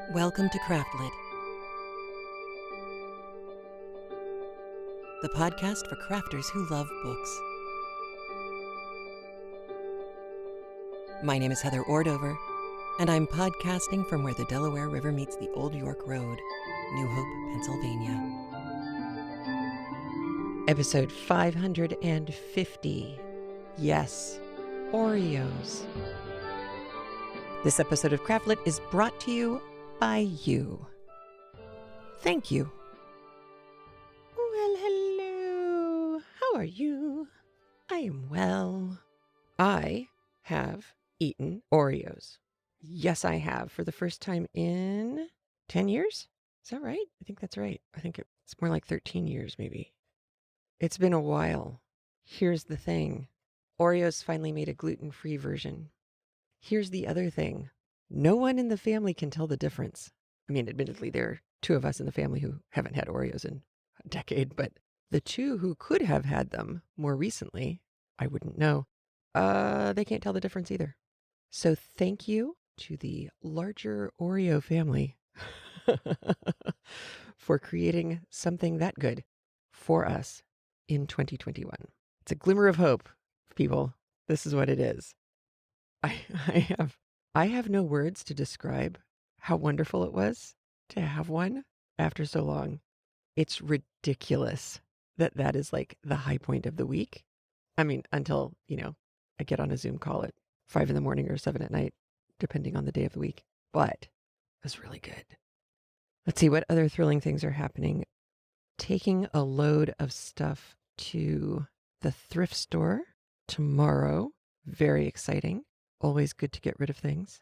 Welcome to Craftlit, the podcast for crafters who love books. My name is Heather Ordover, and I'm podcasting from where the Delaware River meets the Old York Road, New Hope, Pennsylvania. Episode 550. Yes, Oreos. This episode of Craftlit is brought to you by you. Thank you. Well, hello. How are you? I am well. I have eaten Oreos. Yes, I have, for the first time in 10 years. Is that right? I think that's right. I think it's more like 13 years, maybe. It's been a while. Here's the thing. Oreos finally made a gluten-free version. Here's the other thing. No one in the family can tell the difference. I mean, admittedly, there are two of us in the family who haven't had Oreos in a decade, but the two who could have had them more recently, I wouldn't know. They can't tell the difference either. So thank you to the larger Oreo family for creating something that good for us in 2021. It's a glimmer of hope, people. This is what it is. I have no words to describe how wonderful it was to have one after so long. It's ridiculous that that is like the high point of the week. I mean, until, I get on a Zoom call at 5 in the morning or 7 at night, depending on the day of the week. But it was really good. Let's see what other thrilling things are happening. Taking a load of stuff to the thrift store tomorrow. Very exciting. Always good to get rid of things.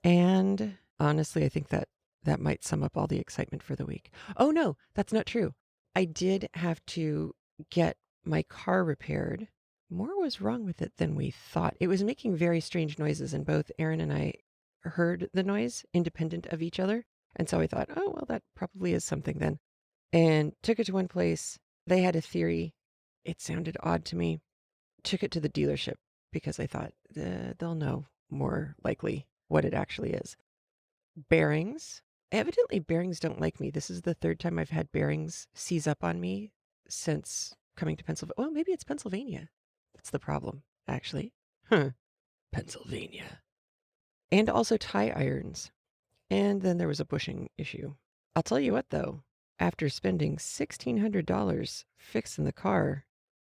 And honestly, I think that might sum up all the excitement for the week. Oh, no, that's not true. I did have to get my car repaired. More was wrong with it than we thought. It was making very strange noises, and both Aaron and I heard the noise independent of each other. And so I thought, oh, well, that probably is something then. And took it to one place. They had a theory. It sounded odd to me. Took it to the dealership because I thought they'll know more likely what it actually is. Bearings. Evidently, bearings don't like me. This is the third time I've had bearings seize up on me since coming to Pennsylvania. Well, maybe it's Pennsylvania. That's the problem, actually. Pennsylvania. And also tie irons. And then there was a bushing issue. I'll tell you what, though. After spending $1,600 fixing the car,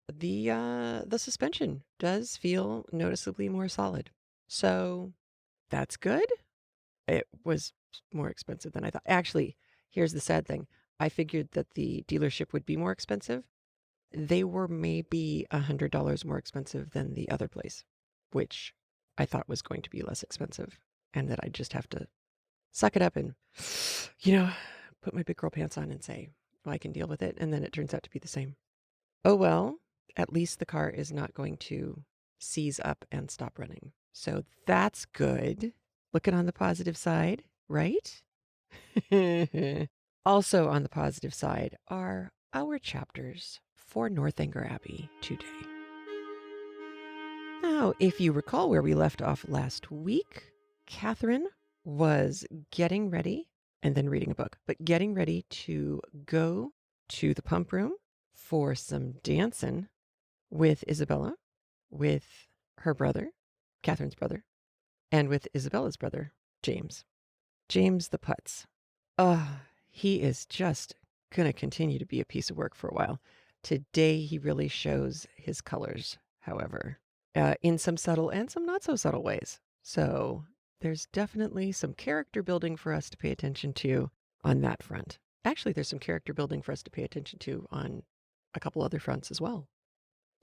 the suspension does feel noticeably more solid. So that's good. It was more expensive than I thought. Actually, here's the sad thing. I figured that the dealership would be more expensive. They were maybe $100 more expensive than the other place, which I thought was going to be less expensive, and that I'd just have to suck it up and, put my big girl pants on and say, well, I can deal with it. And then it turns out to be the same. Oh, well, at least the car is not going to seize up and stop running. So that's good. Looking on the positive side, right? Also on the positive side are our chapters for Northanger Abbey today. Now, if you recall where we left off last week, Catherine was getting ready and then reading a book, but getting ready to go to the pump room for some dancing with Isabella, with her brother, Catherine's brother, and with Isabella's brother, James. James the Putz. He is just going to continue to be a piece of work for a while. Today, he really shows his colors, however, in some subtle and some not so subtle ways. So there's definitely some character building for us to pay attention to on that front. Actually, there's some character building for us to pay attention to on a couple other fronts as well.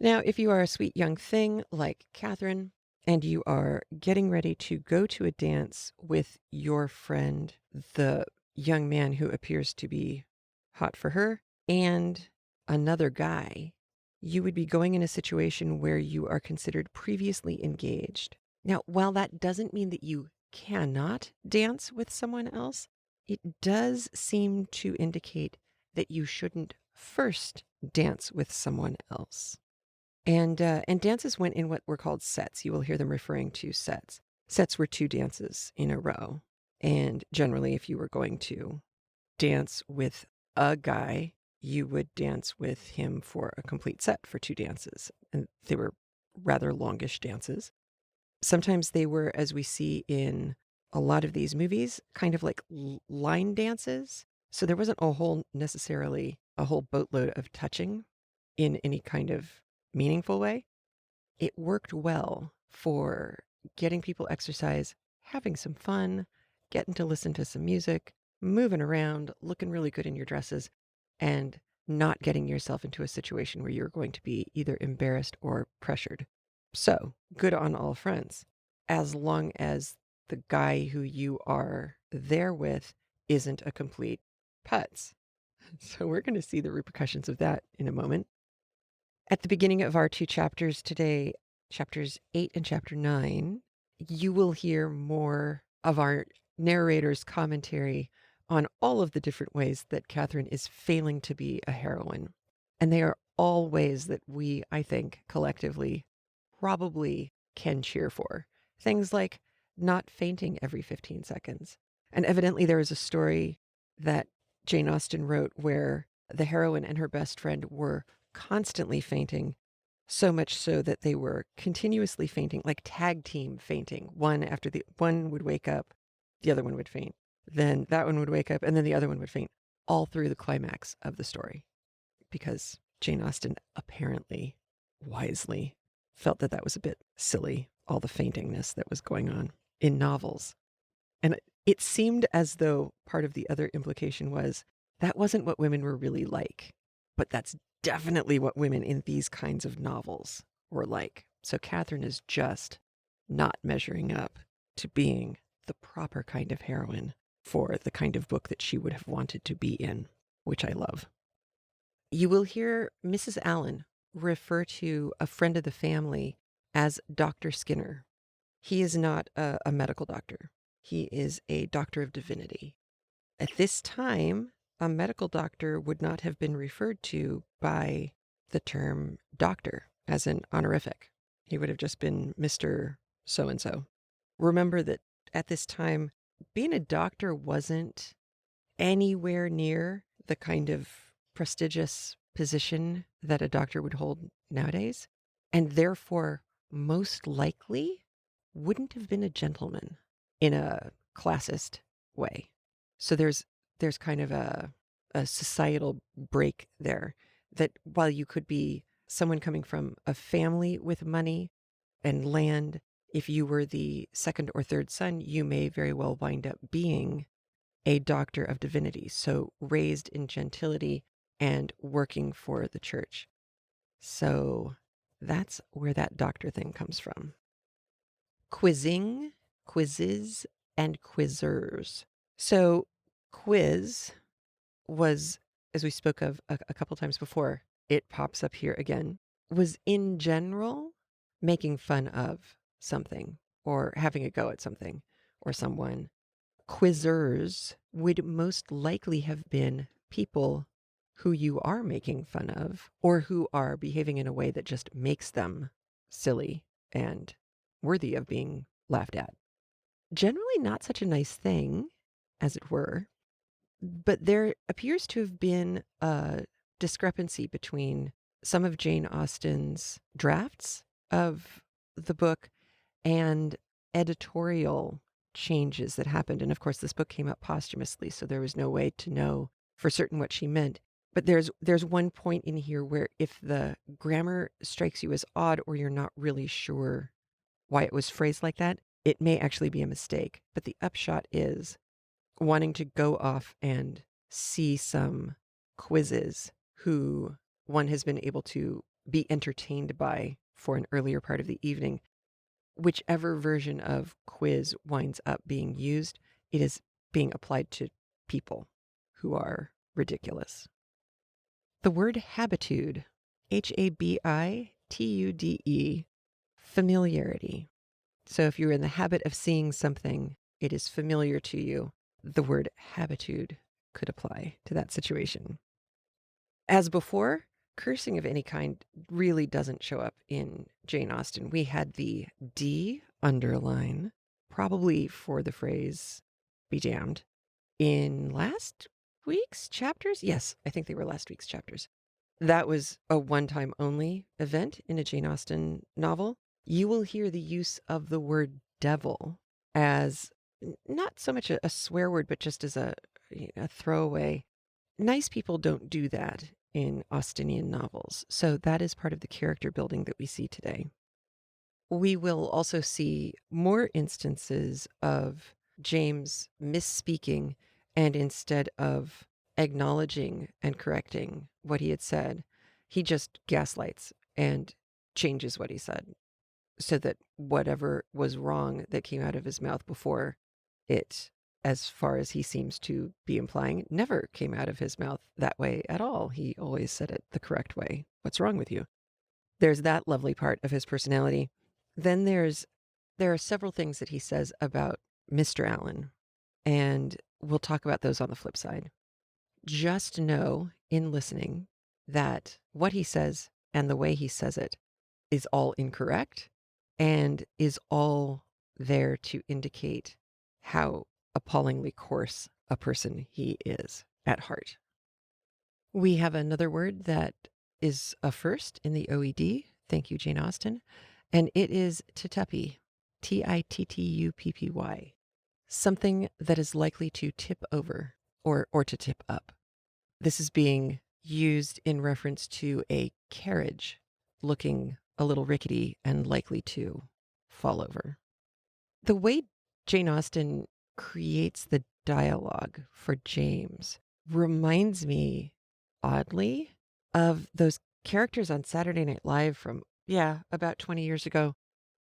Now, if you are a sweet young thing like Catherine, and you are getting ready to go to a dance with your friend, the young man who appears to be hot for her, and another guy, you would be going in a situation where you are considered previously engaged. Now, while that doesn't mean that you cannot dance with someone else, it does seem to indicate that you shouldn't first dance with someone else. And dances went in what were called sets. You will hear them referring to sets. Sets were 2 dances in a row. And generally, if you were going to dance with a guy, you would dance with him for a complete set for 2 dances. And they were rather longish dances. Sometimes they were, as we see in a lot of these movies, kind of like line dances. So there wasn't necessarily a whole boatload of touching in any kind of meaningful way. It worked well for getting people exercise, having some fun, getting to listen to some music, moving around, looking really good in your dresses, and not getting yourself into a situation where you're going to be either embarrassed or pressured. So, good on all fronts, as long as the guy who you are there with isn't a complete putz. So, we're going to see the repercussions of that in a moment. At the beginning of our 2 chapters today, chapters 8 and chapter 9, you will hear more of our narrator's commentary on all of the different ways that Catherine is failing to be a heroine. And they are all ways that we, I think, collectively probably can cheer for. Things like not fainting every 15 seconds. And evidently there is a story that Jane Austen wrote where the heroine and her best friend were constantly fainting, so much so that they were continuously fainting, like tag team fainting. One would wake up, the other one would faint. Then that one would wake up, and then the other one would faint, all through the climax of the story. Because Jane Austen apparently, wisely, felt that that was a bit silly, all the faintingness that was going on in novels. And it seemed as though part of the other implication was that wasn't what women were really like, but that's definitely what women in these kinds of novels were like. So Catherine is just not measuring up to being the proper kind of heroine for the kind of book that she would have wanted to be in, which I love. You will hear Mrs. Allen refer to a friend of the family as Dr. Skinner. He is not a medical doctor. He is a doctor of divinity. At this time, a medical doctor would not have been referred to by the term doctor as an honorific. He would have just been Mr. So-and-so. Remember that at this time, being a doctor wasn't anywhere near the kind of prestigious position that a doctor would hold nowadays, and therefore most likely wouldn't have been a gentleman in a classist way. So there's kind of a societal break there, that while you could be someone coming from a family with money and land, if you were the second or third son, you may very well wind up being a doctor of divinity, so raised in gentility and working for the church. So that's where that doctor thing comes from. Quizzing, quizzes, and quizzers. So quiz was, as we spoke of a couple times before, it pops up here again, was in general making fun of something or having a go at something or someone. Quizzers would most likely have been people who you are making fun of or who are behaving in a way that just makes them silly and worthy of being laughed at. Generally not such a nice thing, as it were, but there appears to have been a discrepancy between some of Jane Austen's drafts of the book and editorial changes that happened. And of course, this book came out posthumously, so there was no way to know for certain what she meant. But there's one point in here where if the grammar strikes you as odd or you're not really sure why it was phrased like that, it may actually be a mistake. But the upshot is wanting to go off and see some quizzes who one has been able to be entertained by for an earlier part of the evening. Whichever version of quiz winds up being used, it is being applied to people who are ridiculous. The word habitude, Habitude, familiarity. So if you're in the habit of seeing something, it is familiar to you. The word habitude could apply to that situation. As before, cursing of any kind really doesn't show up in Jane Austen. We had the D underline, probably for the phrase be damned. In last week's chapters? Yes, I think they were last week's chapters. That was a one-time only event in a Jane Austen novel. You will hear the use of the word devil as not so much a swear word, but just as a throwaway. Nice people don't do that in Austenian novels. So that is part of the character building that we see today. We will also see more instances of James misspeaking, and instead of acknowledging and correcting what he had said, he just gaslights and changes what he said so that whatever was wrong that came out of his mouth before, it, as far as he seems to be implying, never came out of his mouth that way at all. He always said it the correct way. What's wrong with you? There's that lovely part of his personality. Then there are several things that he says about Mr. Allen, and we'll talk about those on the flip side. Just know in listening that what he says and the way he says it is all incorrect and is all there to indicate how appallingly coarse a person he is at heart. We have another word that is a first in the OED. Thank you, Jane Austen. And it is tituppy, Tittuppy, something that is likely to tip over or to tip up. This is being used in reference to a carriage looking a little rickety and likely to fall over. The way Jane Austen creates the dialogue for James reminds me, oddly, of those characters on Saturday Night Live from, about 20 years ago.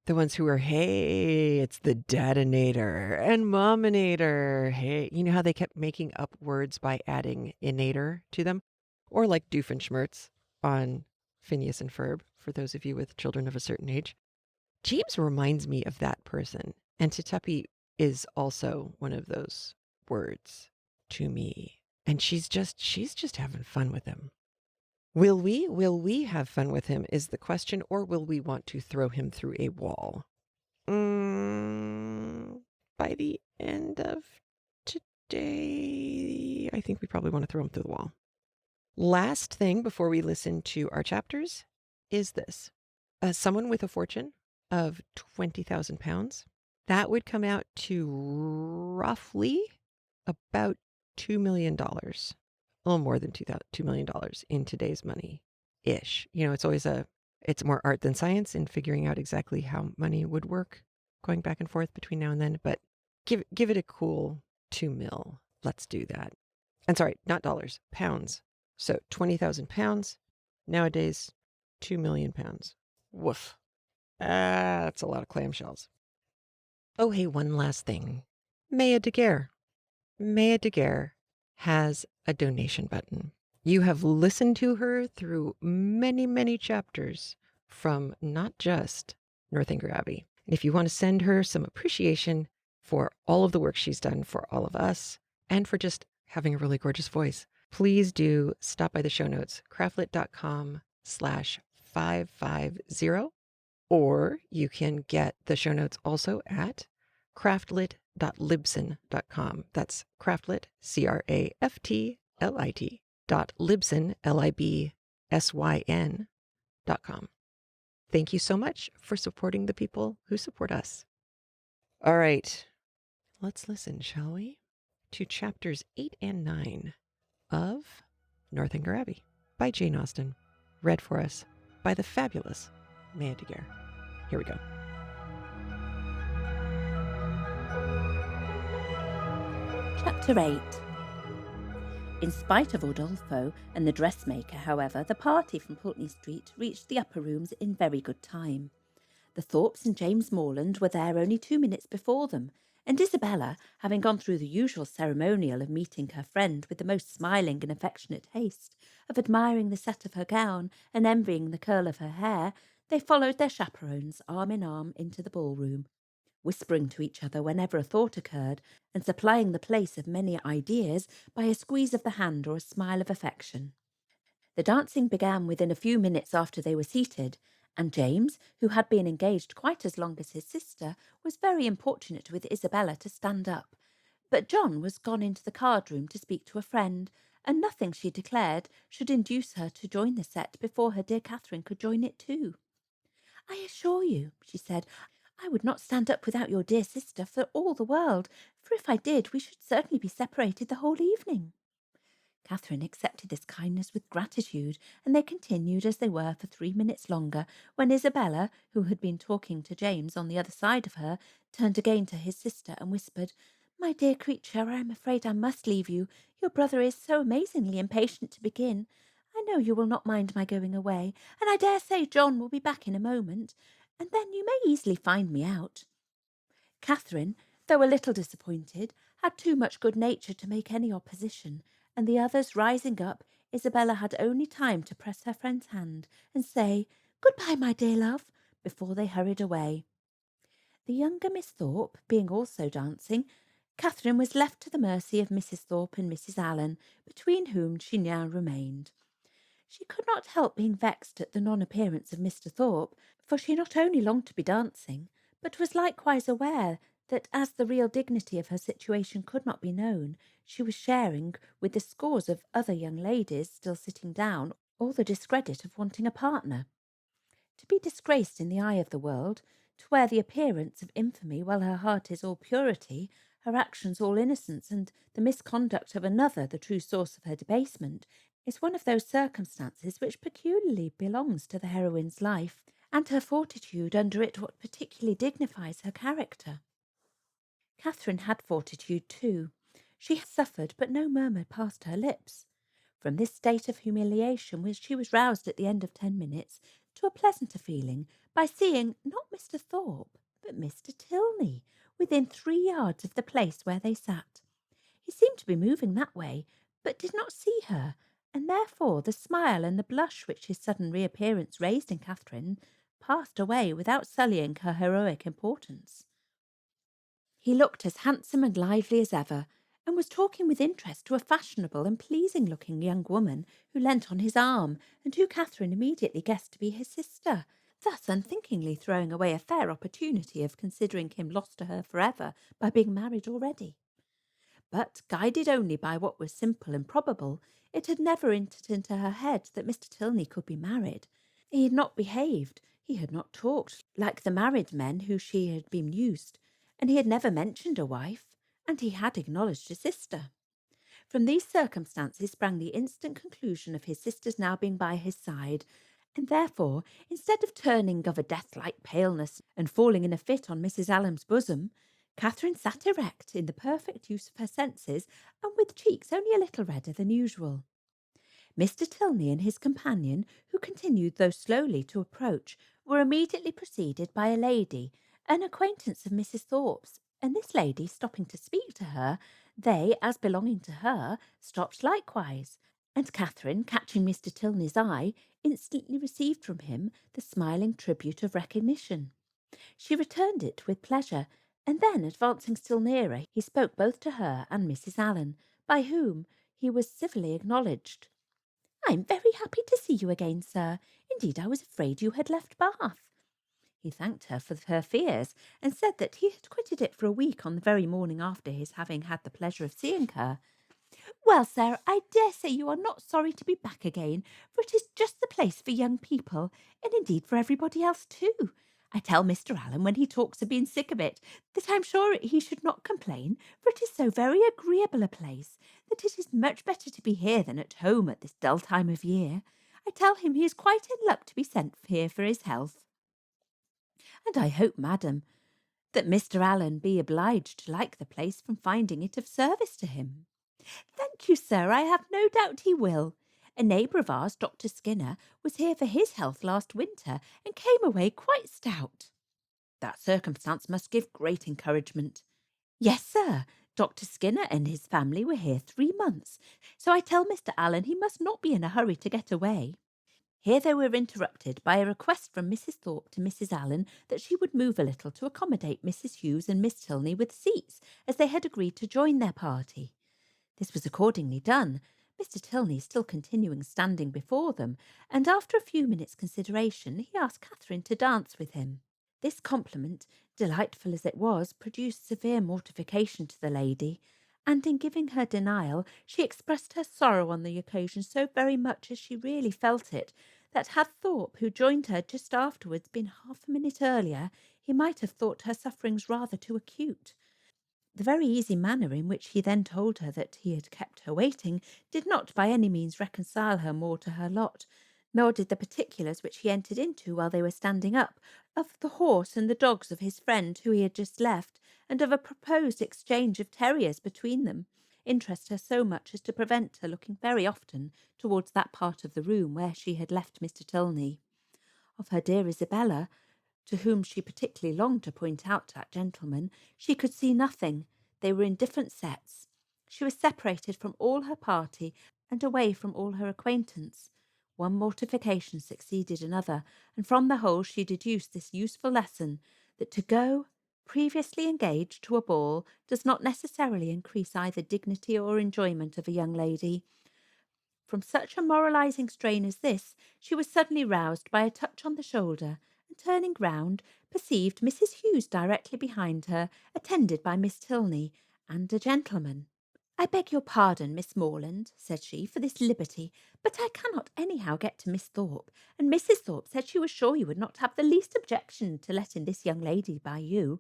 The ones who were, hey, it's the dadinator and mominator. Hey, you know how they kept making up words by adding inator to them? Or like Doofenshmirtz on Phineas and Ferb, for those of you with children of a certain age. James reminds me of that person. And Tituppy is also one of those words to me. And she's just having fun with him. Will we have fun with him is the question, or will we want to throw him through a wall? By the end of today, I think we probably want to throw him through the wall. Last thing before we listen to our chapters is this. Someone with a fortune of £20,000, that would come out to roughly about $2 million. A little more than $2 million in today's money-ish. You know, it's more art than science in figuring out exactly how money would work going back and forth between now and then, but give it a cool 2 mil. Let's do that. And sorry, not dollars, pounds. So 20,000 pounds, nowadays, 2 million pounds. Woof. That's a lot of clamshells. Oh, hey, one last thing. Maya Daguerre. Maya Daguerre has a donation button. You have listened to her through many, many chapters from not just Northanger Abbey. And if you want to send her some appreciation for all of the work she's done for all of us and for just having a really gorgeous voice, please do stop by the show notes, craftlit.com/550, or you can get the show notes also at craftlit.libsyn.com. That's craftlit, CRAFTLIT, .libsyn, LIBSYN.com. Thank you so much for supporting the people who support us. All right, let's listen, shall we, to chapters 8 and 9 of Northanger Abbey by Jane Austen, read for us by the fabulous Maya Daguerre. Here we go. Chapter 8. In spite of Udolpho and the dressmaker, however, the party from Pulteney Street reached the upper rooms in very good time. The Thorpes and James Morland were there only 2 minutes before them, and Isabella, having gone through the usual ceremonial of meeting her friend with the most smiling and affectionate haste, of admiring the set of her gown and envying the curl of her hair, they followed their chaperones arm in arm into the ballroom, whispering to each other whenever a thought occurred, and supplying the place of many ideas by a squeeze of the hand or a smile of affection. The dancing began within a few minutes after they were seated, and James, who had been engaged quite as long as his sister, was very importunate with Isabella to stand up. But John was gone into the card room to speak to a friend, and nothing, she declared, should induce her to join the set before her dear Catherine could join it too. "I assure you," she said, "I would not stand up without your dear sister for all the world, for if I did, we should certainly be separated the whole evening." Catherine accepted this kindness with gratitude, and they continued as they were for 3 minutes longer, when Isabella, who had been talking to James on the other side of her, turned again to his sister and whispered, "My dear creature, I am afraid I must leave you. Your brother is so amazingly impatient to begin. I know you will not mind my going away, and I dare say John will be back in a moment, and then you may easily find me out." Catherine, though a little disappointed, had too much good nature to make any opposition, and the others rising up, Isabella had only time to press her friend's hand and say, "Good-bye, my dear love," before they hurried away. The younger Miss Thorpe being also dancing, Catherine was left to the mercy of Mrs. Thorpe and Mrs. Allen, between whom she now remained. She could not help being vexed at the non-appearance of Mr. Thorpe, for she not only longed to be dancing, but was likewise aware that as the real dignity of her situation could not be known, she was sharing, with the scores of other young ladies still sitting down, all the discredit of wanting a partner. To be disgraced in the eye of the world, to wear the appearance of infamy while her heart is all purity, her actions all innocence, and the misconduct of another the true source of her debasement, is one of those circumstances which peculiarly belongs to the heroine's life, and her fortitude under it what particularly dignifies her character. Catherine had fortitude too. She had suffered, but no murmur passed her lips. From this state of humiliation she was roused at the end of 10 minutes to a pleasanter feeling by seeing, not Mr. Thorpe, but Mr. Tilney, within 3 yards of the place where they sat. He seemed to be moving that way, but did not see her, and therefore the smile and the blush which his sudden reappearance raised in Catherine passed away without sullying her heroic importance. He looked as handsome and lively as ever, and was talking with interest to a fashionable and pleasing-looking young woman who leant on his arm, and who Catherine immediately guessed to be his sister, thus unthinkingly throwing away a fair opportunity of considering him lost to her forever by being married already. But, guided only by what was simple and probable, it had never entered into her head that Mr. Tilney could be married. He had not behaved, he had not talked like the married men who she had been used, and he had never mentioned a wife, and he had acknowledged a sister. From these circumstances sprang the instant conclusion of his sister's now being by his side, and therefore, instead of turning of a death-like paleness and falling in a fit on Mrs. Allen's bosom, Catherine sat erect in the perfect use of her senses, and with cheeks only a little redder than usual. Mr. Tilney and his companion, who continued though slowly to approach, were immediately preceded by a lady, an acquaintance of Mrs. Thorpe's, and this lady stopping to speak to her, they, as belonging to her, stopped likewise, and Catherine, catching Mr. Tilney's eye, instantly received from him the smiling tribute of recognition. She returned it with pleasure, and then, advancing still nearer, he spoke both to her and Mrs. Allen, by whom he was civilly acknowledged. "I am very happy to see you again, sir. Indeed, I was afraid you had left Bath." He thanked her for her fears, and said that he had quitted it for a week on the very morning after his having had the pleasure of seeing her. "Well, sir, I dare say you are not sorry to be back again, for it is just the place for young people, and indeed for everybody else too. I tell Mr. Allen, when he talks of being sick of it, that I'm sure he should not complain, for it is so very agreeable a place, that it is much better to be here than at home at this dull time of year. I tell him he is quite in luck to be sent here for his health. And I hope, madam, that Mr. Allen be obliged to like the place from finding it of service to him." "Thank you, sir, I have no doubt he will. A neighbour of ours, Dr. Skinner, was here for his health last winter, and came away quite stout." "That circumstance must give great encouragement." "Yes, sir, Dr. Skinner and his family were here 3 months, so I tell Mr. Allen he must not be in a hurry to get away." Here they were interrupted by a request from Mrs. Thorpe to Mrs. Allen that she would move a little to accommodate Mrs. Hughes and Miss Tilney with seats, as they had agreed to join their party. This was accordingly done, Mr. Tilney still continuing standing before them, and after a few minutes' consideration he asked Catherine to dance with him. This compliment, delightful as it was, produced severe mortification to the lady, and in giving her denial, she expressed her sorrow on the occasion so very much as she really felt it, that had Thorpe, who joined her just afterwards, been half a minute earlier, he might have thought her sufferings rather too acute. The very easy manner in which he then told her that he had kept her waiting did not by any means reconcile her more to her lot, nor did the particulars which he entered into while they were standing up, of the horse and the dogs of his friend who he had just left, and of a proposed exchange of terriers between them, interest her so much as to prevent her looking very often towards that part of the room where she had left Mr. Tilney. Of her dear Isabella, to whom she particularly longed to point out that gentleman, she could see nothing. They were in different sets. She was separated from all her party and away from all her acquaintance. One mortification succeeded another, and from the whole she deduced this useful lesson, that to go, previously engaged, to a ball does not necessarily increase either dignity or enjoyment of a young lady. From such a moralizing strain as this, she was suddenly roused by a touch on the shoulder, and turning round, perceived Mrs. Hughes directly behind her, attended by Miss Tilney and a gentleman. "I beg your pardon, Miss Morland," said she, "for this liberty, but I cannot anyhow get to Miss Thorpe, and Mrs. Thorpe said she was sure you would not have the least objection to letting this young lady by you."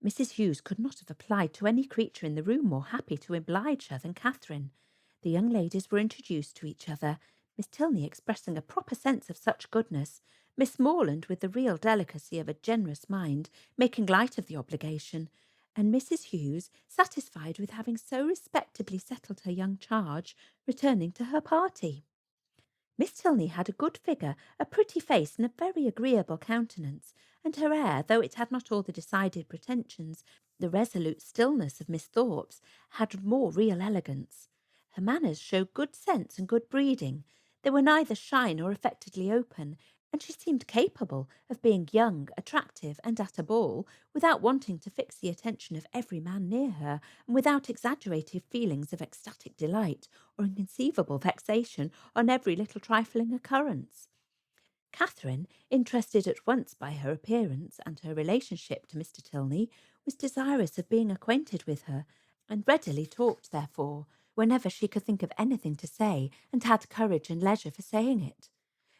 Mrs. Hughes could not have applied to any creature in the room more happy to oblige her than Catherine. The young ladies were introduced to each other, Miss Tilney expressing a proper sense of such goodness, Miss Morland, with the real delicacy of a generous mind, making light of the obligation, and Mrs. Hughes, satisfied with having so respectably settled her young charge, returning to her party. Miss Tilney had a good figure, a pretty face, and a very agreeable countenance, and her air, though it had not all the decided pretensions, the resolute stillness of Miss Thorpe's, had more real elegance. Her manners showed good sense and good breeding. They were neither shy nor affectedly open, and she seemed capable of being young, attractive, and at a ball, without wanting to fix the attention of every man near her, and without exaggerated feelings of ecstatic delight or inconceivable vexation on every little trifling occurrence. Catherine, interested at once by her appearance and her relationship to Mr. Tilney, was desirous of being acquainted with her, and readily talked, therefore, whenever she could think of anything to say, and had courage and leisure for saying it.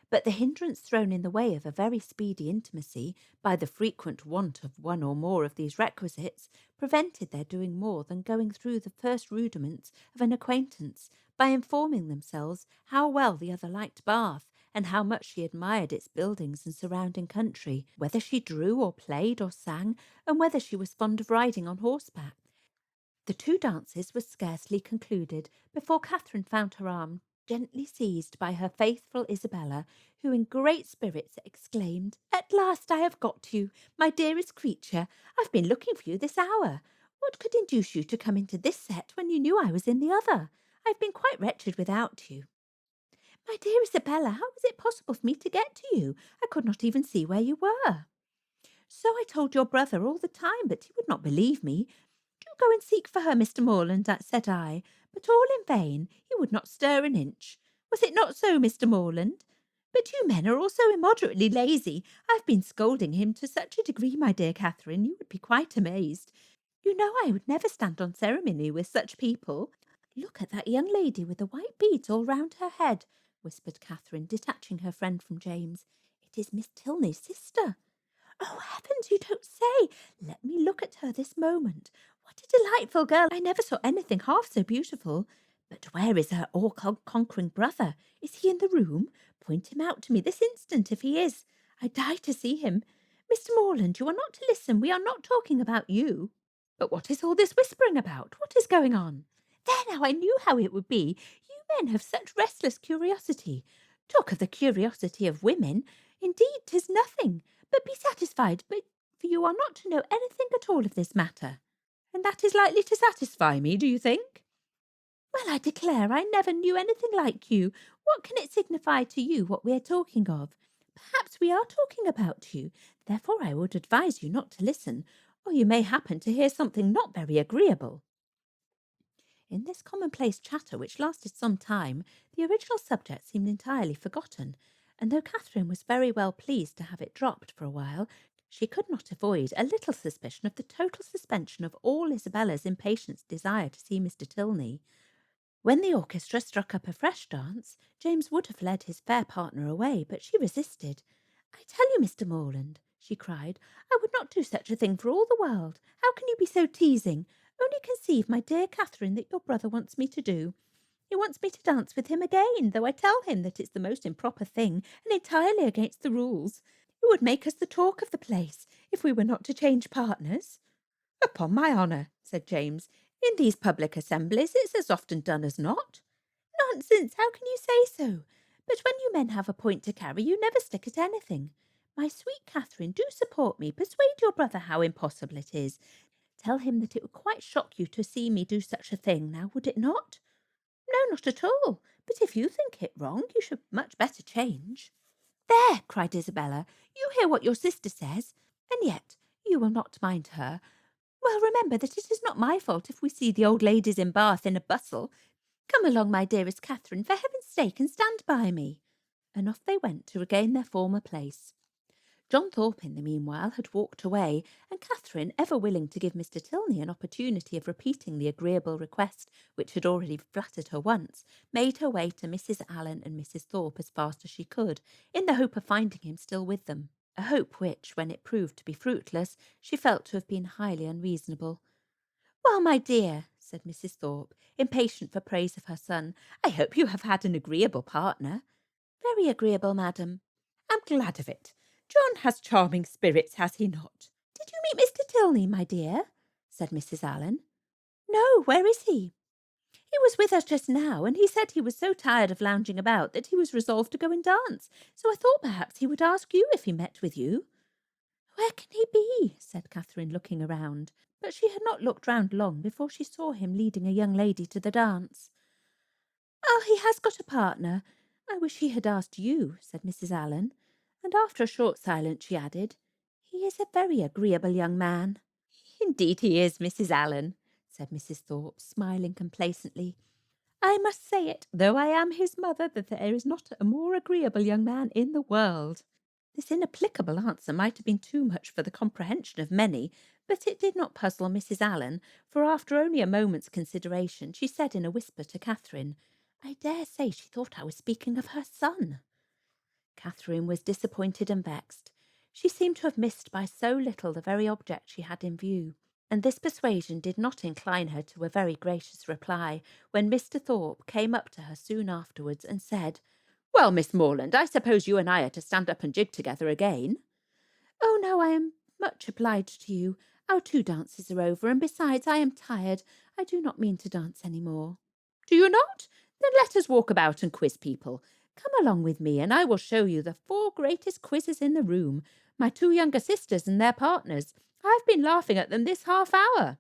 But the hindrance thrown in the way of a very speedy intimacy by the frequent want of one or more of these requisites prevented their doing more than going through the first rudiments of an acquaintance by informing themselves how well the other liked Bath, and how much she admired its buildings and surrounding country, whether she drew or played or sang, and whether she was fond of riding on horseback. The two dances were scarcely concluded before Catherine found her arm gently seized by her faithful Isabella, who in great spirits exclaimed, "At last I have got you, my dearest creature. I've been looking for you this hour. What could induce you to come into this set when you knew I was in the other? I've been quite wretched without you." "My dear Isabella, how was it possible for me to get to you? I could not even see where you were." "So I told your brother all the time, but he would not believe me. 'Do go and seek for her, Mr. Morland,' said I, but all in vain. He would not stir an inch. Was it not so, Mr. Morland? But you men are all so immoderately lazy. I've been scolding him to such a degree, my dear Catherine, you would be quite amazed. You know I would never stand on ceremony with such people. Look at that young lady with the white beads all round her head," whispered Catherine, detaching her friend from James. "It is Miss Tilney's sister." "Oh, heavens, you don't say! Let me look at her this moment. What a delightful girl! I never saw anything half so beautiful. But where is her all-conquering brother? Is he in the room? Point him out to me this instant, if he is. I die to see him. Mr. Morland, you are not to listen. We are not talking about you." "But what is all this whispering about? What is going on?" "There now, I knew how it would be. You men have such restless curiosity. Talk of the curiosity of women. Indeed, 'tis nothing. But be satisfied, for you are not to know anything at all of this matter." "And that is likely to satisfy me, do you think?" "Well, I declare I never knew anything like you. What can it signify to you what we are talking of? Perhaps we are talking about you. Therefore I would advise you not to listen, or you may happen to hear something not very agreeable." In this commonplace chatter, which lasted some time, the original subject seemed entirely forgotten, and though Catherine was very well pleased to have it dropped for a while, She could not avoid a little suspicion of the total suspension of all Isabella's impatient desire to see Mr. Tilney. When the orchestra struck up a fresh dance, James would have led his fair partner away, but she resisted. "I tell you, Mr. Morland," she cried, "I would not do such a thing for all the world. How can you be so teasing? Only conceive, my dear Catherine, that your brother wants me to do. He wants me to dance with him again, though I tell him that it's the most improper thing, and entirely against the rules. It would make us the talk of the place, if we were not to change partners." "Upon my honour," said James, "in these public assemblies it's as often done as not." "Nonsense! How can you say so? But when you men have a point to carry, you never stick at anything. My sweet Catherine, do support me. Persuade your brother how impossible it is. Tell him that it would quite shock you to see me do such a thing, now would it not?" "No, not at all. But if you think it wrong, you should much better change." "There!" cried Isabella. "You hear what your sister says, and yet you will not mind her. Well, remember that it is not my fault if we see the old ladies in Bath in a bustle. Come along, my dearest Catherine, for heaven's sake, and stand by me." And off they went to regain their former place. John Thorpe, in the meanwhile, had walked away, and Catherine, ever willing to give Mr. Tilney an opportunity of repeating the agreeable request which had already flattered her once, made her way to Mrs. Allen and Mrs. Thorpe as fast as she could, in the hope of finding him still with them. A hope which, when it proved to be fruitless, she felt to have been highly unreasonable. "Well, my dear," said Mrs. Thorpe, impatient for praise of her son, "I hope you have had an agreeable partner." "Very agreeable, madam." "I'm glad of it. John has charming spirits, has he not?" "Did you meet Mr. Tilney, my dear?" said Mrs. Allen. "No, where is he?" "He was with us just now, and he said he was so tired of lounging about that he was resolved to go and dance, so I thought perhaps he would ask you if he met with you." "Where can he be?" said Catherine, looking around, but she had not looked round long before she saw him leading a young lady to the dance. "Ah, he has got a partner. I wish he had asked you," said Mrs. Allen, and after a short silence she added, "He is a very agreeable young man." "Indeed he is, Mrs. Allen," said Mrs. Thorpe, smiling complacently. "I must say it, though I am his mother, that there is not a more agreeable young man in the world." This inapplicable answer might have been too much for the comprehension of many, but it did not puzzle Mrs. Allen, for after only a moment's consideration, she said in a whisper to Catherine, "I dare say she thought I was speaking of her son." Catherine was disappointed and vexed. She seemed to have missed by so little the very object she had in view, and this persuasion did not incline her to a very gracious reply, when Mr. Thorpe came up to her soon afterwards and said, "Well, Miss Morland, I suppose you and I are to stand up and jig together again?" "Oh, no, I am much obliged to you. Our 2 dances are over, and besides, I am tired. I do not mean to dance any more." "Do you not? Then let us walk about and quiz people. Come along with me, and I will show you the 4 greatest quizzes in the room, my 2 younger sisters and their partners. I've been laughing at them this half-hour."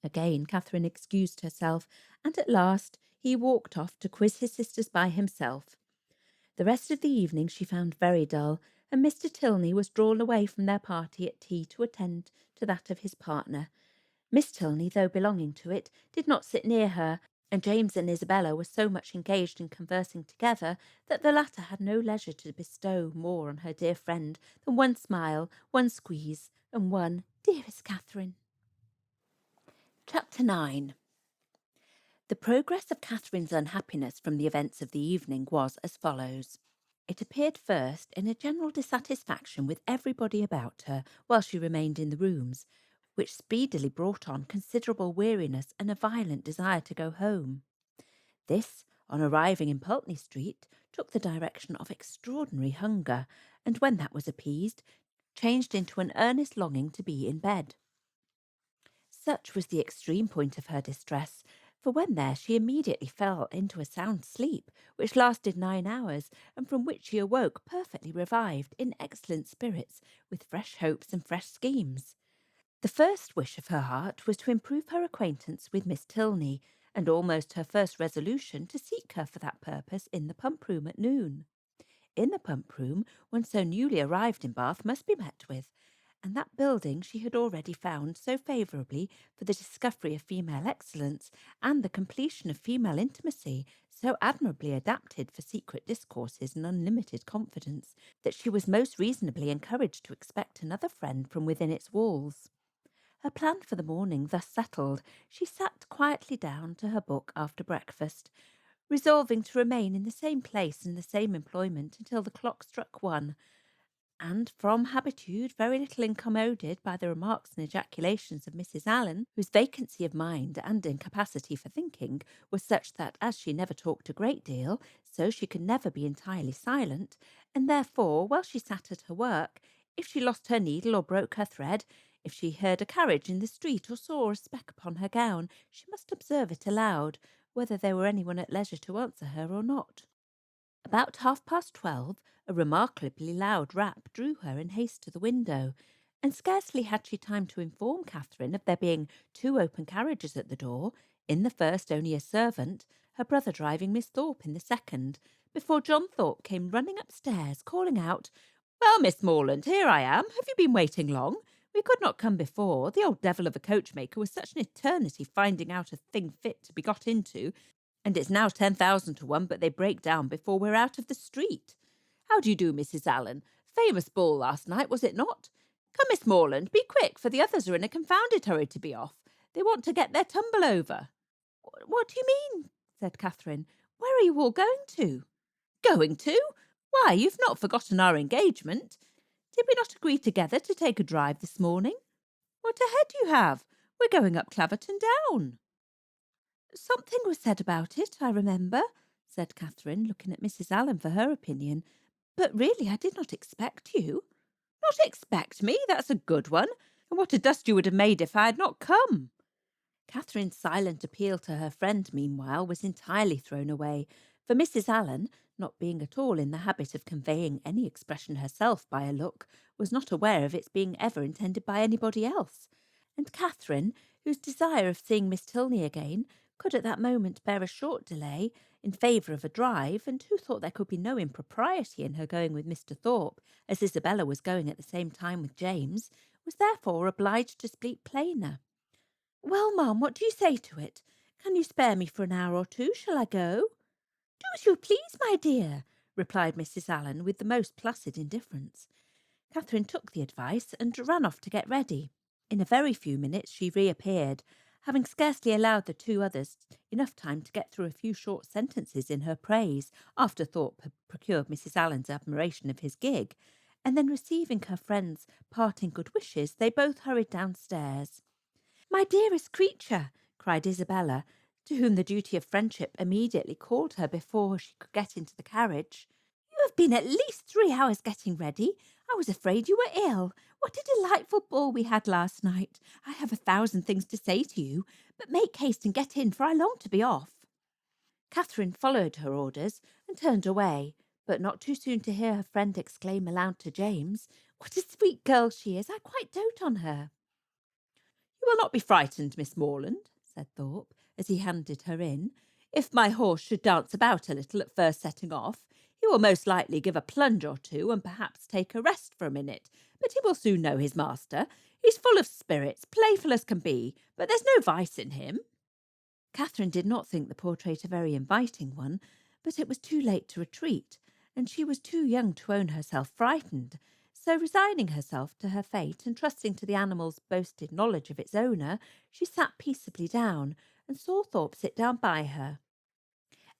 Again Catherine excused herself, and at last he walked off to quiz his sisters by himself. The rest of the evening she found very dull, and Mr. Tilney was drawn away from their party at tea to attend to that of his partner. Miss Tilney, though belonging to it, did not sit near her, and James and Isabella were so much engaged in conversing together that the latter had no leisure to bestow more on her dear friend than one smile, one squeeze, and one "Dearest Catherine." Chapter 9. The progress of Catherine's unhappiness from the events of the evening was as follows. It appeared first in a general dissatisfaction with everybody about her while she remained in the rooms, which speedily brought on considerable weariness and a violent desire to go home. This, on arriving in Pulteney Street, took the direction of extraordinary hunger, and when that was appeased, changed into an earnest longing to be in bed. Such was the extreme point of her distress, for when there she immediately fell into a sound sleep, which lasted 9 hours, and from which she awoke perfectly revived, in excellent spirits, with fresh hopes and fresh schemes. The first wish of her heart was to improve her acquaintance with Miss Tilney, and almost her first resolution to seek her for that purpose in the pump-room at noon. In the pump-room, one so newly arrived in Bath must be met with, and that building she had already found so favourably for the discovery of female excellence and the completion of female intimacy, so admirably adapted for secret discourses and unlimited confidence, that she was most reasonably encouraged to expect another friend from within its walls. Her plan for the morning thus settled, she sat quietly down to her book after breakfast, resolving to remain in the same place and the same employment until the clock struck 1, and from habitude very little incommoded by the remarks and ejaculations of Mrs. Allen, whose vacancy of mind and incapacity for thinking was such that, as she never talked a great deal, so she could never be entirely silent, and therefore, while she sat at her work, if she lost her needle or broke her thread, if she heard a carriage in the street or saw a speck upon her gown, she must observe it aloud, whether there were anyone at leisure to answer her or not. About 12:30, a remarkably loud rap drew her in haste to the window, and scarcely had she time to inform Catherine of there being 2 open carriages at the door, in the first only a servant, her brother driving Miss Thorpe in the second, before John Thorpe came running upstairs, calling out, "Well, Miss Morland, here I am. Have you been waiting long? We could not come before. The old devil of a coachmaker was such an eternity finding out a thing fit to be got into, and it's now 10,000 to 1, but they break down before we're out of the street. How do you do, Mrs. Allen? Famous ball last night, was it not? Come, Miss Morland, be quick, for the others are in a confounded hurry to be off. They want to get their tumble over." "What do you mean?" said Catherine. "Where are you all going to?" "Going to? Why, you've not forgotten our engagement. Did we not agree together to take a drive this morning? What a head you have! We're going up Claverton Down." "Something was said about it, I remember," said Catherine, looking at Mrs. Allen for her opinion. "But really I did not expect you." "Not expect me? That's a good one. And what a dust you would have made if I had not come." Catherine's silent appeal to her friend, meanwhile, was entirely thrown away, for Mrs. Allen, not being at all in the habit of conveying any expression herself by a look, was not aware of its being ever intended by anybody else, and Catherine, whose desire of seeing Miss Tilney again could at that moment bear a short delay in favour of a drive, and who thought there could be no impropriety in her going with Mr. Thorpe, as Isabella was going at the same time with James, was therefore obliged to speak plainer. "Well, ma'am, what do you say to it? Can you spare me for an hour or two? Shall I go?" "Do as you please, my dear," replied Mrs. Allen with the most placid indifference. Catherine took the advice and ran off to get ready. In a very few minutes she reappeared, having scarcely allowed the 2 others enough time to get through a few short sentences in her praise, after Thorpe had procured Mrs. Allen's admiration of his gig, and then receiving her friend's parting good wishes, they both hurried downstairs. "My dearest creature," cried Isabella, to whom the duty of friendship immediately called her before she could get into the carriage, "you have been at least 3 hours getting ready. I was afraid you were ill. What a delightful ball we had last night! I have 1,000 things to say to you, but make haste and get in, for I long to be off." Catherine followed her orders and turned away, but not too soon to hear her friend exclaim aloud to James, "What a sweet girl she is! I quite dote on her." "You will not be frightened, Miss Morland," said Thorpe, as he handed her in. "If my horse should dance about a little at first setting off, he will most likely give a plunge or two and perhaps take a rest for a minute, but he will soon know his master. He's full of spirits, playful as can be, but there's no vice in him." Catherine did not think the portrait a very inviting one, but it was too late to retreat, and she was too young to own herself frightened, so resigning herself to her fate and trusting to the animal's boasted knowledge of its owner, she sat peaceably down and saw Thorpe sit down by her.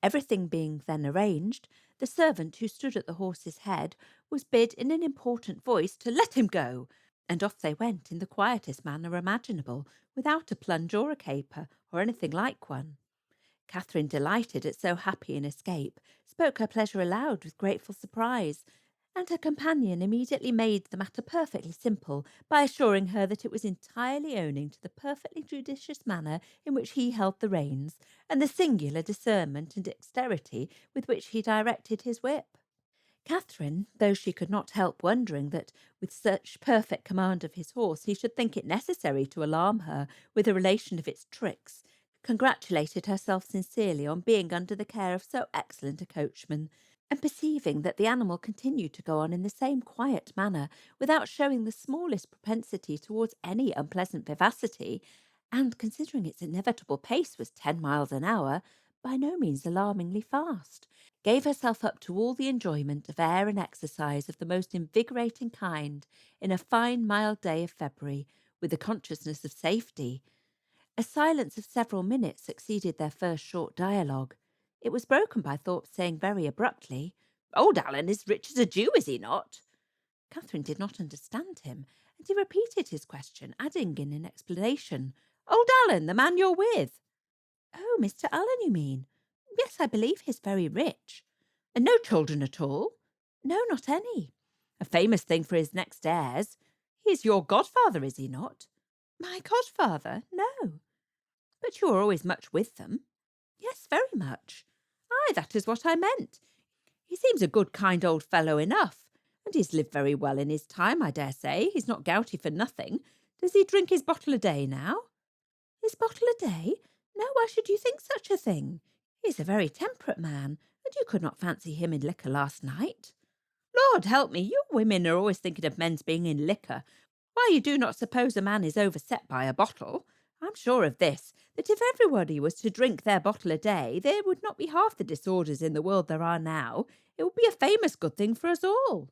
Everything being then arranged, the servant who stood at the horse's head was bid in an important voice to let him go, and off they went in the quietest manner imaginable, without a plunge or a caper, or anything like one. Catherine, delighted at so happy an escape, spoke her pleasure aloud with grateful surprise, and her companion immediately made the matter perfectly simple by assuring her that it was entirely owing to the perfectly judicious manner in which he held the reins, and the singular discernment and dexterity with which he directed his whip. Catherine, though she could not help wondering that with such perfect command of his horse he should think it necessary to alarm her with a relation of its tricks, congratulated herself sincerely on being under the care of so excellent a coachman, And perceiving that the animal continued to go on in the same quiet manner, without showing the smallest propensity towards any unpleasant vivacity, and considering its inevitable pace was 10 miles an hour, by no means alarmingly fast, gave herself up to all the enjoyment of air and exercise of the most invigorating kind in a fine mild day of February, with the consciousness of safety. A silence of several minutes succeeded their first short dialogue. It was broken by Thorpe saying very abruptly, "Old Alan is rich as a Jew, is he not?" Catherine did not understand him, and he repeated his question, adding in an explanation, "Old Alan, the man you're with." "Oh, Mr. Allen, you mean? Yes, I believe he's very rich." "And no children at all?" "No, not any." "A famous thing for his next heirs. He's your godfather, is he not?" "My godfather? No." "But you are always much with them." "Yes, very much." "Aye, that is what I meant. He seems a good kind old fellow enough, and he's lived very well in his time, I dare say. He's not gouty for nothing. Does he drink his bottle a day now?" "His bottle a day? No, why should you think such a thing? He's a very temperate man, and you could not fancy him in liquor last night." "Lord help me, you women are always thinking of men's being in liquor. Why, you do not suppose a man is overset by a bottle. I'm sure of this, that if everybody was to drink their bottle a day, there would not be half the disorders in the world there are now. It would be a famous good thing for us all."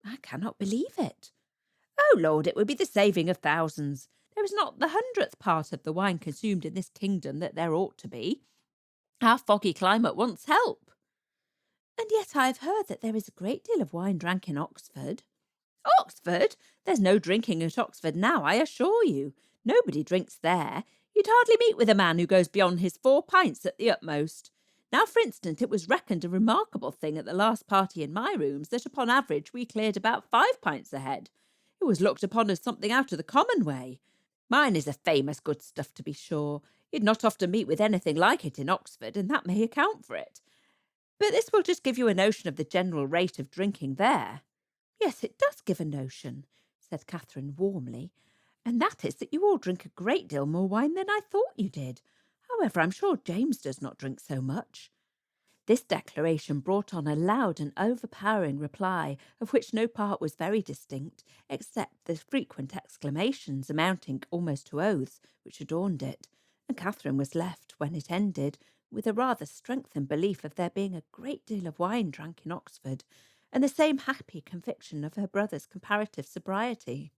"I cannot believe it." "Oh, Lord, it would be the saving of thousands. There is not the 100th part of the wine consumed in this kingdom that there ought to be. Our foggy climate wants help." "And yet I have heard that there is a great deal of wine drank in Oxford." "Oxford? There's no drinking at Oxford now, I assure you. Nobody drinks there. You'd hardly meet with a man who goes beyond his 4 pints at the utmost. Now, for instance, it was reckoned a remarkable thing at the last party in my rooms that upon average we cleared about 5 pints a head. It was looked upon as something out of the common way. Mine is a famous good stuff, to be sure. You'd not often meet with anything like it in Oxford, and that may account for it. But this will just give you a notion of the general rate of drinking there." "Yes, it does give a notion," said Catherine warmly, "and that is that you all drink a great deal more wine than I thought you did. However, I'm sure James does not drink so much." This declaration brought on a loud and overpowering reply, of which no part was very distinct, except the frequent exclamations, amounting almost to oaths, which adorned it, and Catherine was left, when it ended, with a rather strengthened belief of there being a great deal of wine drank in Oxford, and the same happy conviction of her brother's comparative sobriety.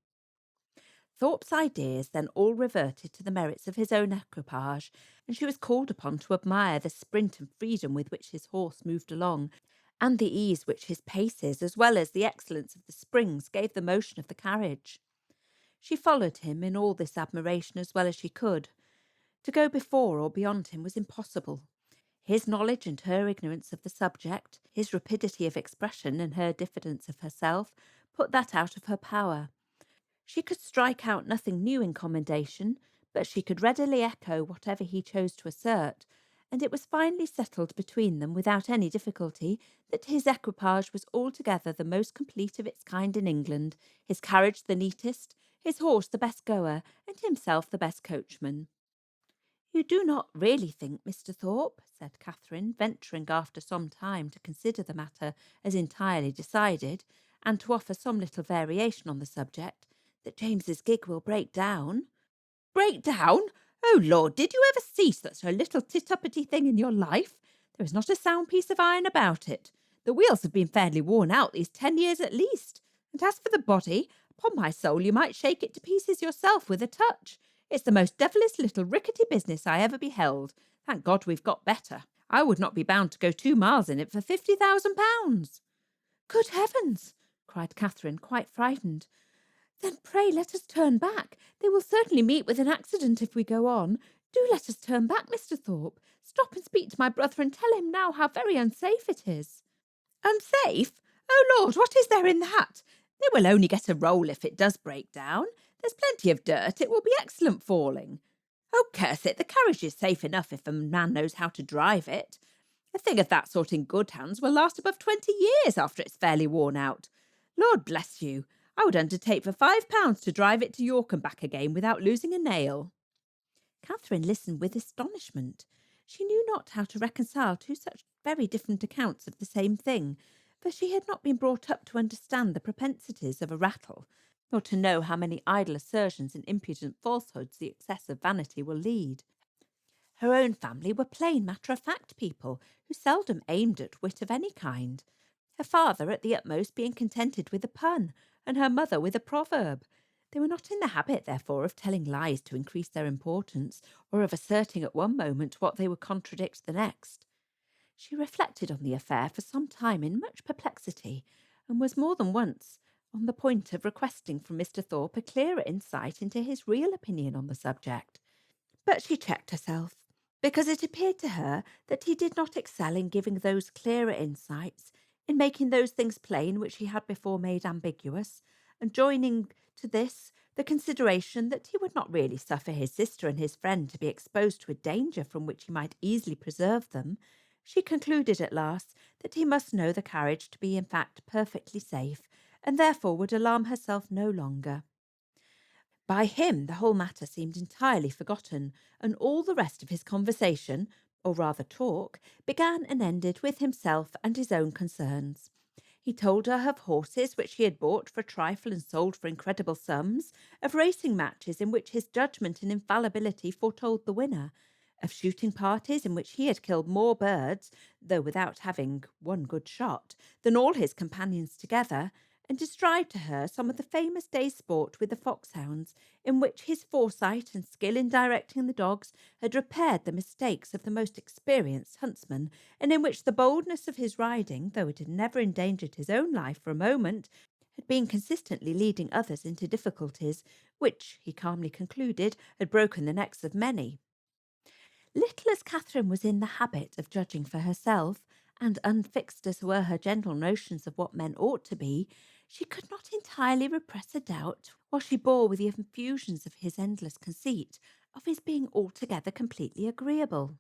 Thorpe's ideas then all reverted to the merits of his own equipage, and she was called upon to admire the sprint and freedom with which his horse moved along, and the ease which his paces, as well as the excellence of the springs, gave the motion of the carriage. She followed him in all this admiration as well as she could. To go before or beyond him was impossible. His knowledge and her ignorance of the subject, his rapidity of expression and her diffidence of herself, put that out of her power. She could strike out nothing new in commendation, but she could readily echo whatever he chose to assert, and it was finally settled between them without any difficulty that his equipage was altogether the most complete of its kind in England, his carriage the neatest, his horse the best goer, and himself the best coachman. "You do not really think, Mr. Thorpe," said Catherine, venturing after some time to consider the matter as entirely decided, and to offer some little variation on the subject, "that James's gig will break down?" "Break down? Oh, Lord, did you ever see such a little tit-uppity thing in your life? There is not a sound piece of iron about it. The wheels have been fairly worn out these 10 years at least. And as for the body, upon my soul, you might shake it to pieces yourself with a touch. It's the most devilish little rickety business I ever beheld. Thank God we've got better. I would not be bound to go 2 miles in it for £50,000. "Good heavens!" cried Catherine, quite frightened. "Then pray let us turn back. They will certainly meet with an accident if we go on. Do let us turn back, Mr. Thorpe. Stop and speak to my brother and tell him now how very unsafe it is." "Unsafe? Oh, Lord, what is there in that? They will only get a roll if it does break down. There's plenty of dirt. It will be excellent falling. Oh, curse it, the carriage is safe enough if a man knows how to drive it. A thing of that sort in good hands will last above 20 years after it's fairly worn out. Lord bless you, I would undertake for £5 to drive it to York and back again without losing a nail." Catherine listened with astonishment. She knew not how to reconcile two such very different accounts of the same thing, for she had not been brought up to understand the propensities of a rattle, nor to know how many idle assertions and impudent falsehoods the excess of vanity will lead. Her own family were plain matter-of-fact people, who seldom aimed at wit of any kind, her father at the utmost being contented with a pun, and her mother with a proverb. They were not in the habit, therefore, of telling lies to increase their importance, or of asserting at one moment what they would contradict the next. She reflected on the affair for some time in much perplexity, and was more than once on the point of requesting from Mr. Thorpe a clearer insight into his real opinion on the subject. But she checked herself, because it appeared to her that he did not excel in giving those clearer insights, in making those things plain which he had before made ambiguous, and joining to this the consideration that he would not really suffer his sister and his friend to be exposed to a danger from which he might easily preserve them, she concluded at last that he must know the carriage to be in fact perfectly safe, and therefore would alarm herself no longer. By him the whole matter seemed entirely forgotten, and all the rest of his conversation, or rather talk, began and ended with himself and his own concerns. He told her of horses which he had bought for a trifle and sold for incredible sums, of racing matches in which his judgment and infallibility foretold the winner, of shooting parties in which he had killed more birds, though without having one good shot, than all his companions together, and described to her some of the famous day sport with the foxhounds, in which his foresight and skill in directing the dogs had repaired the mistakes of the most experienced huntsman, and in which the boldness of his riding, though it had never endangered his own life for a moment, had been consistently leading others into difficulties, which, he calmly concluded, had broken the necks of many. Little as Catherine was in the habit of judging for herself, and unfixed as were her general notions of what men ought to be, she could not entirely repress a doubt, while she bore with the effusions of his endless conceit, of his being altogether completely agreeable.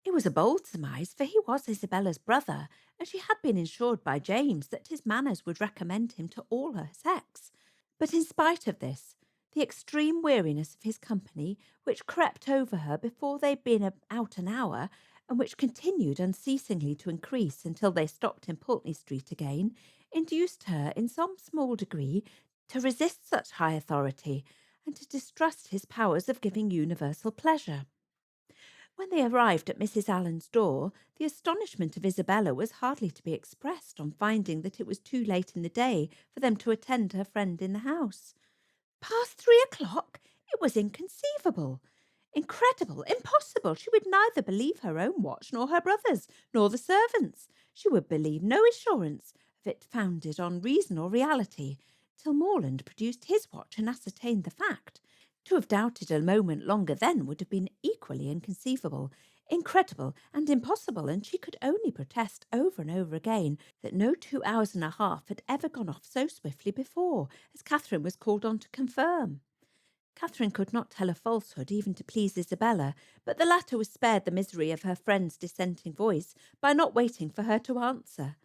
It was a bold surmise, for he was Isabella's brother, and she had been assured by James that his manners would recommend him to all her sex. But in spite of this, the extreme weariness of his company, which crept over her before they'd been out an hour, and which continued unceasingly to increase until they stopped in Pulteney Street again, induced her in some small degree to resist such high authority, and to distrust his powers of giving universal pleasure. When they arrived at Mrs. Allen's door, the astonishment of Isabella was hardly to be expressed on finding that it was too late in the day for them to attend her friend in the house. Past 3 o'clock? It was inconceivable. Incredible, impossible. She would neither believe her own watch, nor her brother's, nor the servants'. She would believe no assurance of it founded on reason or reality, till Morland produced his watch and ascertained the fact. To have doubted a moment longer then would have been equally inconceivable, incredible, and impossible, and she could only protest over and over again that no 2 hours and a half had ever gone off so swiftly before, as Catherine was called on to confirm. Catherine could not tell a falsehood even to please Isabella, but the latter was spared the misery of her friend's dissenting voice by not waiting for her to answer.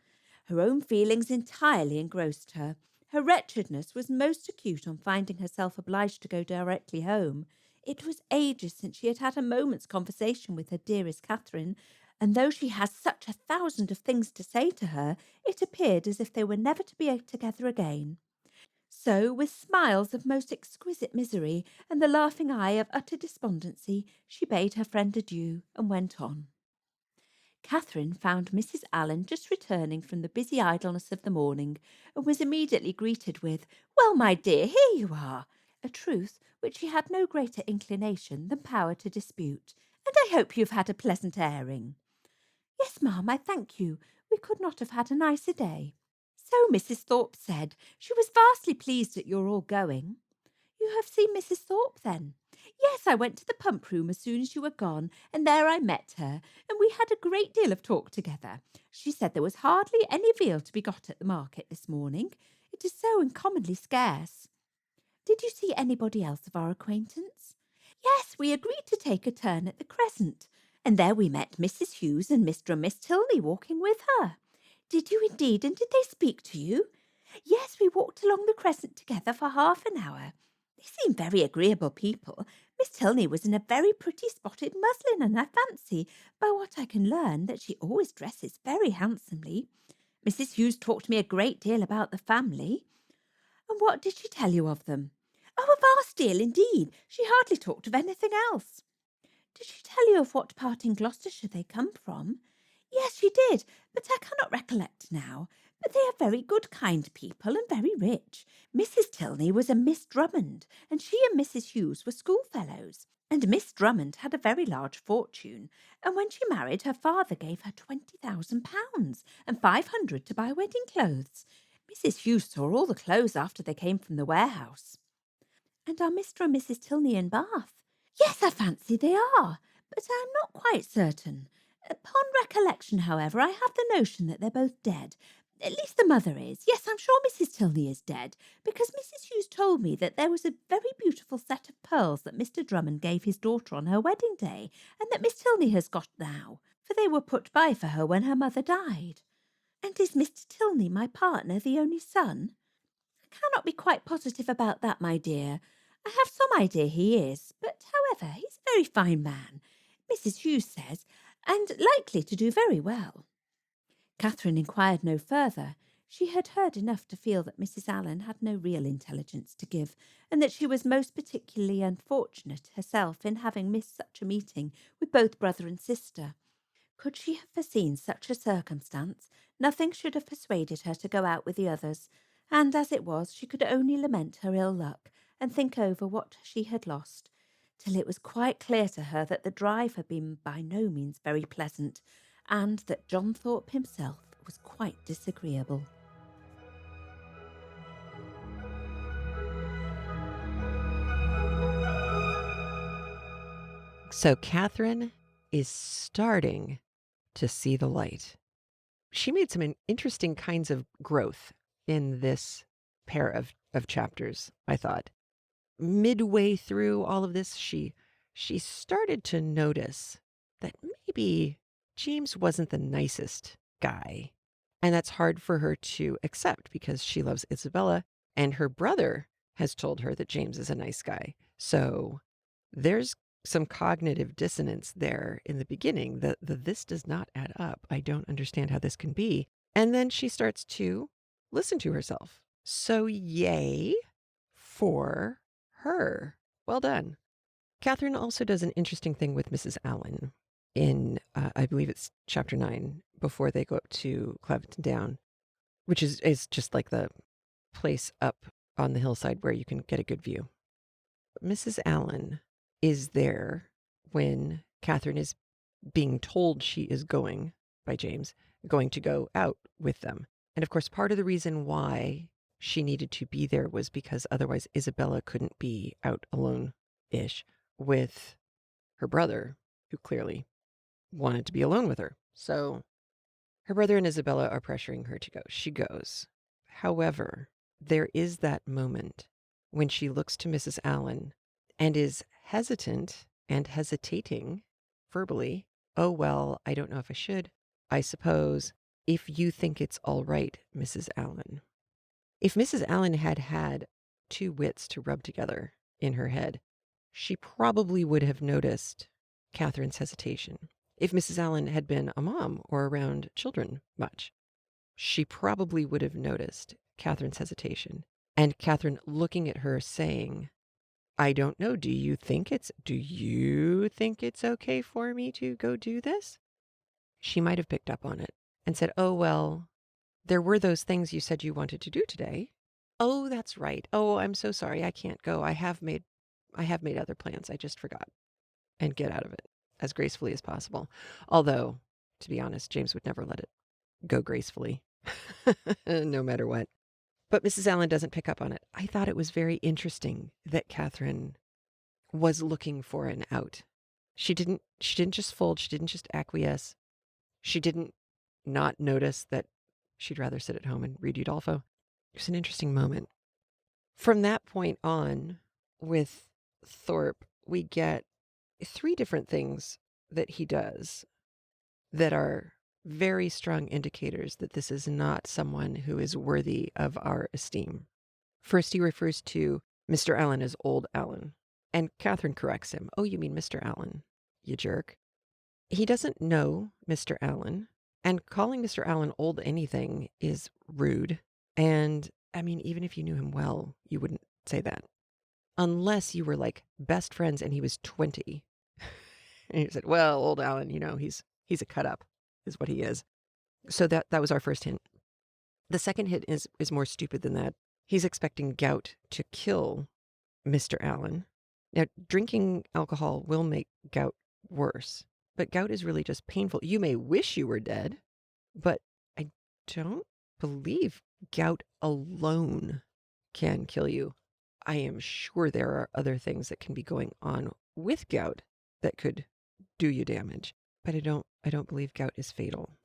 Her own feelings entirely engrossed her. Her wretchedness was most acute on finding herself obliged to go directly home. It was ages since she had had a moment's conversation with her dearest Catherine, and though she had such 1,000 of things to say to her, it appeared as if they were never to be together again. So, with smiles of most exquisite misery, and the laughing eye of utter despondency, she bade her friend adieu, and went on. Catherine found Mrs. Allen just returning from the busy idleness of the morning, and was immediately greeted with, "Well, my dear, here you are," a truth which she had no greater inclination than power to dispute. "And I hope you've had a pleasant airing." "Yes, ma'am, I thank you. We could not have had a nicer day." "So Mrs. Thorpe said. She was vastly pleased at your all going." "You have seen Mrs. Thorpe, then?" "Yes, I went to the pump room as soon as you were gone, and there I met her, and we had a great deal of talk together. She said there was hardly any veal to be got at the market this morning. It is so uncommonly scarce." "Did you see anybody else of our acquaintance?" "Yes, we agreed to take a turn at the Crescent, and there we met Mrs. Hughes and Mr. and Miss Tilney walking with her." "Did you indeed, and did they speak to you?" "Yes, we walked along the Crescent together for half an hour. They seem very agreeable people. Miss Tilney was in a very pretty spotted muslin, and I fancy, by what I can learn, that she always dresses very handsomely. Mrs. Hughes talked to me a great deal about the family. And what did she tell you of them? Oh, a vast deal indeed. She hardly talked of anything else. Did she tell you of what part in Gloucestershire they come from? Yes, she did, but I cannot recollect now. But they are very good, kind people, and very rich. Mrs. Tilney was a Miss Drummond, and she and Mrs. Hughes were schoolfellows. And Miss Drummond had a very large fortune, and when she married, her father gave her £20,000 and 500 to buy wedding clothes. Mrs. Hughes saw all the clothes after they came from the warehouse. And are Mr. and Mrs. Tilney in Bath? Yes, I fancy they are, but I am not quite certain. Upon recollection, however, I have the notion that they're both dead. At least the mother is. Yes, I'm sure Mrs. Tilney is dead, because Mrs. Hughes told me that there was a very beautiful set of pearls that Mr. Drummond gave his daughter on her wedding day, and that Miss Tilney has got now, for they were put by for her when her mother died. And is Mr. Tilney, my partner, the only son? I cannot be quite positive about that, my dear. I have some idea he is, but however, he's a very fine man, Mrs. Hughes says, and likely to do very well. Catherine inquired no further. She had heard enough to feel that Mrs. Allen had no real intelligence to give, and that she was most particularly unfortunate herself in having missed such a meeting with both brother and sister. Could she have foreseen such a circumstance, nothing should have persuaded her to go out with the others, and as it was, she could only lament her ill luck and think over what she had lost, till it was quite clear to her that the drive had been by no means very pleasant, and that John Thorpe himself was quite disagreeable. So Catherine is starting to see the light. She made some interesting kinds of growth in this pair of chapters, I thought. Midway through all of this, she started to notice that maybe James wasn't the nicest guy. And that's hard for her to accept because she loves Isabella, and her brother has told her that James is a nice guy. So there's some cognitive dissonance there in the beginning. The this does not add up. I don't understand how this can be. And then she starts to listen to herself. So yay for her. Well done. Catherine also does an interesting thing with Mrs. Allen in, I believe it's chapter 9, before they go up to Claverton Down, which is just like the place up on the hillside where you can get a good view. Mrs. Allen is there when Catherine is being told she is going, by James, going to go out with them. And of course, part of the reason why she needed to be there was because otherwise Isabella couldn't be out alone-ish with her brother, who clearly wanted to be alone with her. So her brother and Isabella are pressuring her to go. She goes. However, there is that moment when she looks to Mrs. Allen and is hesitant and hesitating verbally. Oh, well, I don't know if I should. I suppose, if you think it's all right, Mrs. Allen. If Mrs. Allen had had two wits to rub together in her head, she probably would have noticed Catherine's hesitation. If Mrs. Allen had been a mom or around children much, she probably would have noticed Catherine's hesitation. And Catherine looking at her saying, I don't know, do you think it's okay for me to go do this? She might have picked up on it and said, oh, well, there were those things you said you wanted to do today. Oh, that's right. Oh, I'm so sorry. I can't go. I have made other plans. I just forgot. And get out of it as gracefully as possible. Although, to be honest, James would never let it go gracefully, no matter what. But Mrs. Allen doesn't pick up on it. I thought it was very interesting that Catherine was looking for an out. She didn't just fold. She didn't just acquiesce. She didn't not notice that she'd rather sit at home and read Udolpho. It was an interesting moment. From that point on, with Thorpe, we get 3 different things that he does that are very strong indicators that this is not someone who is worthy of our esteem. First, he refers to Mr. Allen as Old Allen. And Catherine corrects him. Oh, you mean Mr. Allen, you jerk. He doesn't know Mr. Allen, and calling Mr. Allen old anything is rude. And I mean, even if you knew him well, you wouldn't say that. Unless you were like best friends and he was 20. And you said, well, old Allen, he's a cut up, is what he is. So that was our first hint. The second hint is more stupid than that. He's expecting gout to kill Mr. Allen. Now, drinking alcohol will make gout worse, but gout is really just painful. You may wish you were dead, but I don't believe gout alone can kill you. I am sure there are other things that can be going on with gout that could do you damage, but I don't believe gout is fatal.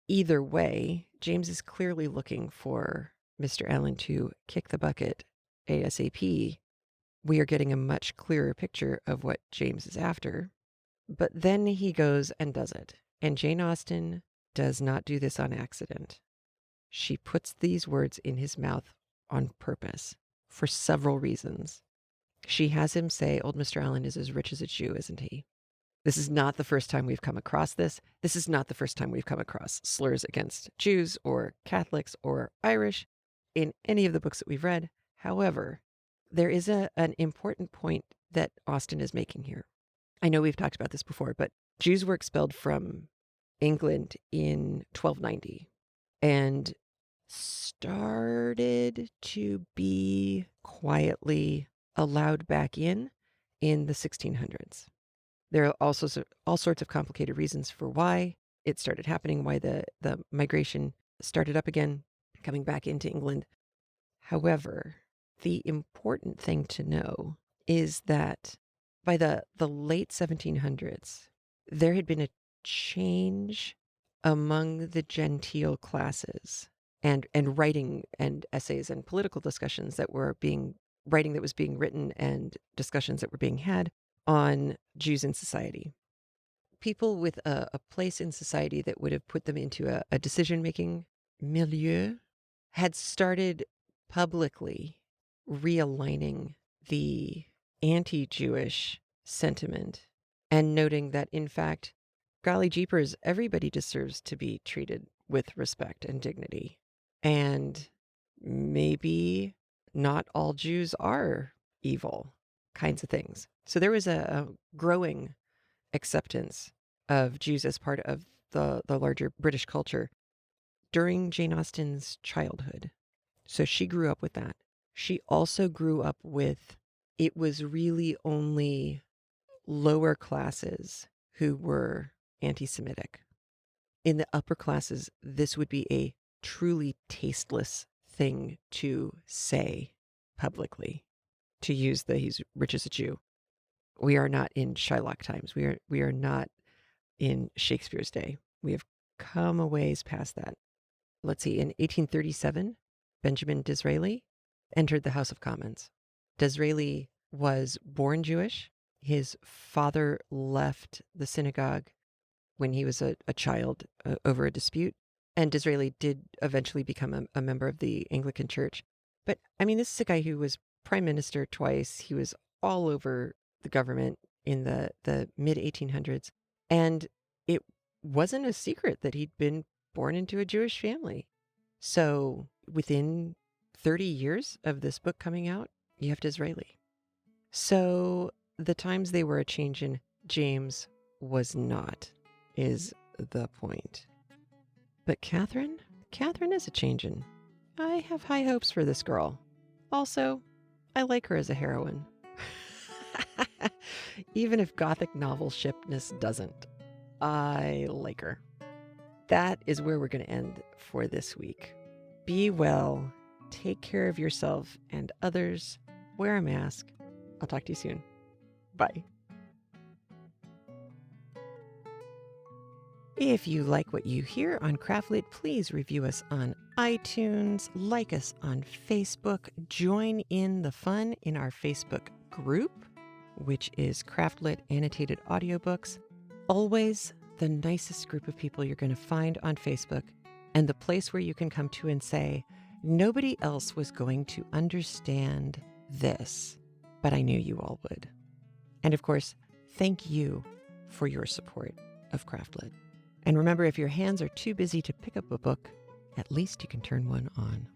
Either way, James is clearly looking for Mr. Allen to kick the bucket ASAP. We are getting a much clearer picture of what James is after. But then he goes and does it. And Jane Austen does not do this on accident. She puts these words in his mouth on purpose for several reasons. She has him say, old Mr. Allen is as rich as a Jew, isn't he? This is not the first time we've come across this. This is not the first time we've come across slurs against Jews or Catholics or Irish in any of the books that we've read. However, there is an important point that Austen is making here. I know we've talked about this before, but Jews were expelled from England in 1290 and started to be quietly allowed back in the 1600s. There are also all sorts of complicated reasons for why it started happening, why the migration started up again, coming back into England. However, the important thing to know is that by the late 1700s, there had been a change among the genteel classes and writing and essays and political discussions that were writing that was being written and discussions that were being had on Jews in society. People with a place in society that would have put them into a decision-making milieu had started publicly realigning the anti-Jewish sentiment and noting that, in fact, golly jeepers, everybody deserves to be treated with respect and dignity. And maybe not all Jews are evil, kinds of things. So there was a growing acceptance of Jews as part of the larger British culture during Jane Austen's childhood. So she grew up with that. She also grew up with, it was really only lower classes who were anti-Semitic. In the upper classes, this would be a truly tasteless thing to say publicly, to use the he's rich as a Jew. We are not in Shylock times. We are not in Shakespeare's day. We have come a ways past that. Let's see, in 1837, Benjamin Disraeli entered the House of Commons. Disraeli was born Jewish. His father left the synagogue when he was a child over a dispute. And Disraeli did eventually become a member of the Anglican Church. But I mean, this is a guy who was prime minister twice. He was all over the government in the mid 1800s. And it wasn't a secret that he'd been born into a Jewish family. So within 30 years of this book coming out, you have Disraeli. So the times they were a change in, James was not, is the point. But Catherine is a changin'. I have high hopes for this girl. Also, I like her as a heroine. Even if Gothic novel shipness doesn't, I like her. That is where we're going to end for this week. Be well, take care of yourself and others, wear a mask. I'll talk to you soon. Bye. If you like what you hear on Craftlit, please review us on iTunes, like us on Facebook, join in the fun in our Facebook group, which is Craftlit Annotated Audiobooks. Always the nicest group of people you're going to find on Facebook, and the place where you can come to and say, nobody else was going to understand this, but I knew you all would. And of course, thank you for your support of Craftlit. And remember, if your hands are too busy to pick up a book, at least you can turn one on.